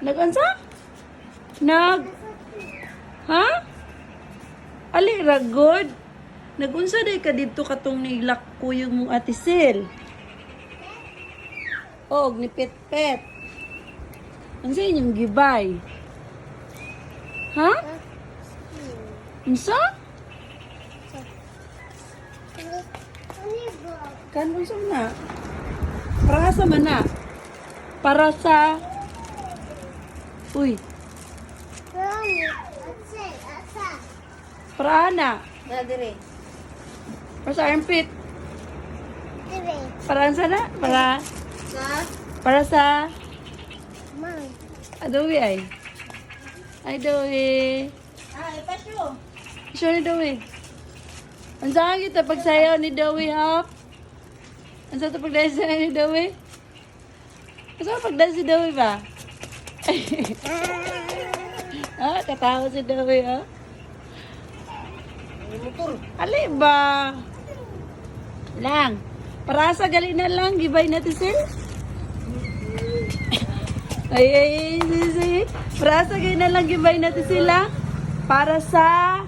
Nag-ansa? Nag... Ha? Ali, ragod? Nag-unsa day ka dito katong nilak ko yung mong atisil? Og, ni Pet-Pet. Ang sa inyong gibay? Ha? Unsa? Kanong sa na? Para sa mana? Para sa... Uy. Para na? Dire. Para sa armpit? Dire. Para sa na? Para... Sa? Para sa... Mang. Adobe ay. Ay, Doe. Ipasyo. Sure ni Doe. Ang saan kita pagsayaw ni Doe, Hop? Ang saan ito pagdasayaw ni Doe? Ang saan pagdasayaw si Doe ba? Ah, katawa si Doe, ha? Ali ba? Lang. Para sa gali na lang, gibay natin sila. Ay, sisi. Para sa gali na lang, gibay natin sila. Para sa...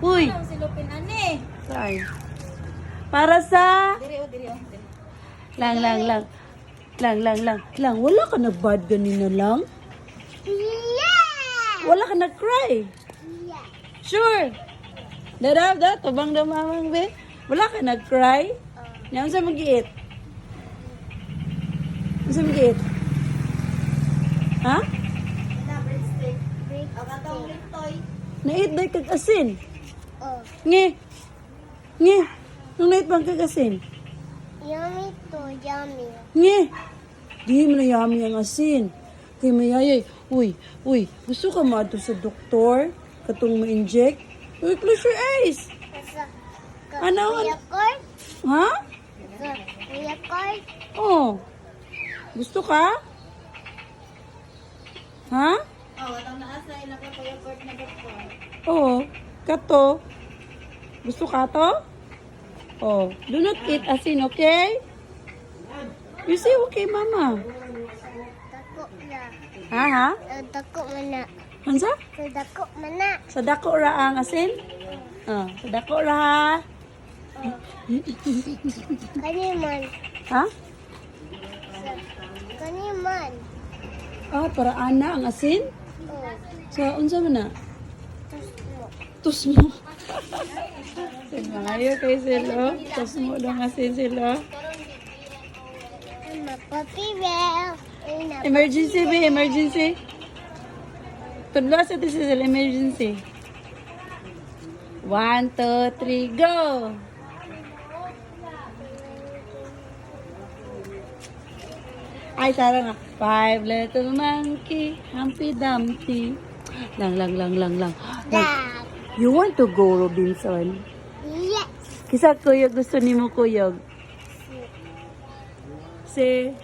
Uy! Si Lupin ani. Saan? Para sa... Dire. Lang. Lang, wala ka nag-bad ganina lang? Yeah. Wala ka nag-cry? Yeah. Sure. Da, tubang daw mamang be. Wala ka nag-cry? Ngayon sa mag-iit? Sa mag-iit? Ha? Na breadstick. Ang katong liptoy. Nait ba kag asin? Oh. Nge. Nung nait bang kag asin? Yummy to yummy. Nge. Di mo na yummy ang asin. Kay mayayay. Uy. Gusto ka mato sa doktor? Katong ma-inject? Uy, close your eyes. Ano? Kuya Kurt? Ha? Kuya Kurt? Oh. Gusto ka? Ha? Oh, watang naasa ila ka Kuya Kurt na doktor. Oo. Kato. Gusto ka to? Oh. Do not eat asin, okay? You say okay, mama. Dako na. Ha? Dako mana. Hansa? Dako mana. Sa dako ra ang asin? Sa dako ra ha? Kaniman. Ha? Kaniman. Para ana ang asin? Oh. Sa unsa man na? Tus mo. Tus mo. Sinmayo kay silo. Tus mo dong asin silo. Papi Bell. Emergency ba? Emergency? Tudlo sa tisil emergency. 1, 2, 3, go! Ay, tara nga. 5 little monkey, Humpty Dumpty. Lang. Dad. You want to go, Robinson? Yes. Kisa kuyog gusto ni mo kuyog? Si...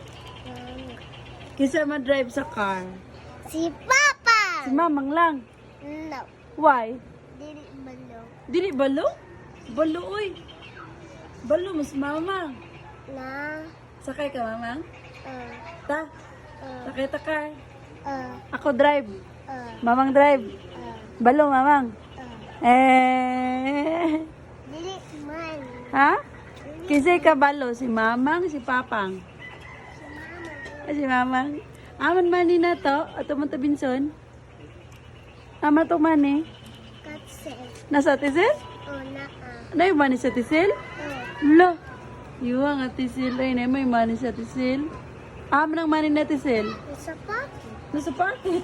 Kisa ma-drive sa car? Si Papa. Si Mamang lang. No. Why? Dili balo. Dili balo? Balo, oy. Balo, mas mama. Na. Sakay ka, mamang? Uh, Ta? Sakay ta car. uh, Ako drive. uh, Mamang drive. Balo, mamang. Dili man. Ha? Kisay ka balo? Si mamang, si papang? Si mamang. Aman mani na to? Ato mo to, Binson? Ama to mani? Katse. Nasa tisil? O na. Ano yung mani sa tisil? Lo. Iwa nga tisil ay na may mani sa tisil. Aman ang mani na tisil? Isa pa? Nasa pocket.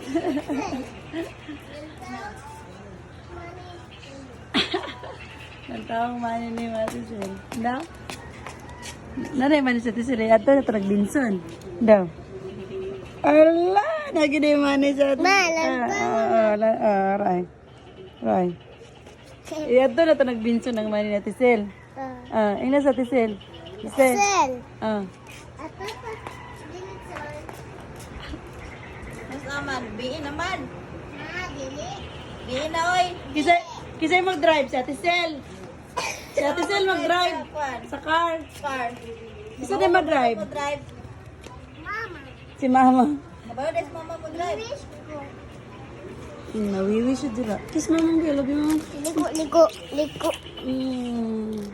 Ang taong mani ni Matisil. Daw? Nanay mani sa tisil ay ato na tarag Binson. Daw? Ala! Nagini mani sa tisil. Ray. Ato na tarag Binson ang mani na tisil. Ina sa tisil. Tisil. Sel. Ah. Ato pa. Dili sel. Mas naman, biin naman. Na, dili. Biin na, oy. Kisay mag-drive sa tisil. Si Ate Sel mag-drive sa car. Car. Isa din mag-drive. Drive. Mama. Si Mama. Kabalo des mama mo drive. Wish ko. Nawiwi siya dira. Kiss mama, I love you, mama. Liko, liko, liko. Mm.